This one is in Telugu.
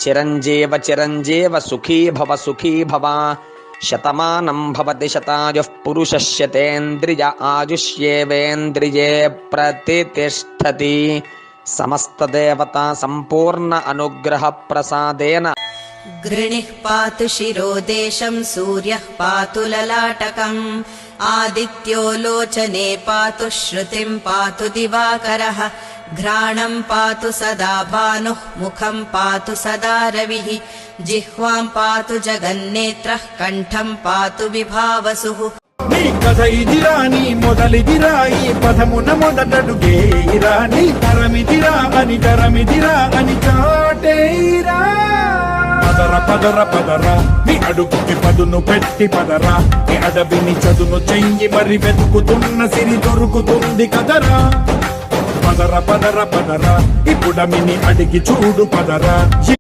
చిరంజీవ చిరంజీవ సుఖీ భవ శతమానం భవతి శతాయుః పురుషः శతేంద్రియ ఆయుష్యేవేంద్రియే ప్రతితిష్ఠతి. సమస్త దేవతా సంపూర్ణ అనుగ్రహ ప్రసాదేన గృణిః పాతు శిరోదేశం సూర్యః పాతు లలాటకం ఆదిత్యో లోచనే పాతు శ్రుతిం పాతు దివాకరః ఘ్రాణం పాతు సదా భానుః ముఖం పాతు సదా రవిః జిహ్వాం పాతు జగన్నేత్రః కంఠం పాతు విభావసుః. నీ కథ ఇదిరా, నీ మొదలిదిరా, ఈ పదమున మొదటడుగేరా, నీ తరమిదిరా అని చాటేరా. పదర పదర పదర నీ అడుగుకి పదును పెట్టి పదరా, నీ అడవిని చదును చెయ్యి మరి వెతుకుతున్న సిరి దొరుకుతుంది కదరా. పదర పదర పదర ఇప్పుడమిని అడిగి చూడు పదరా.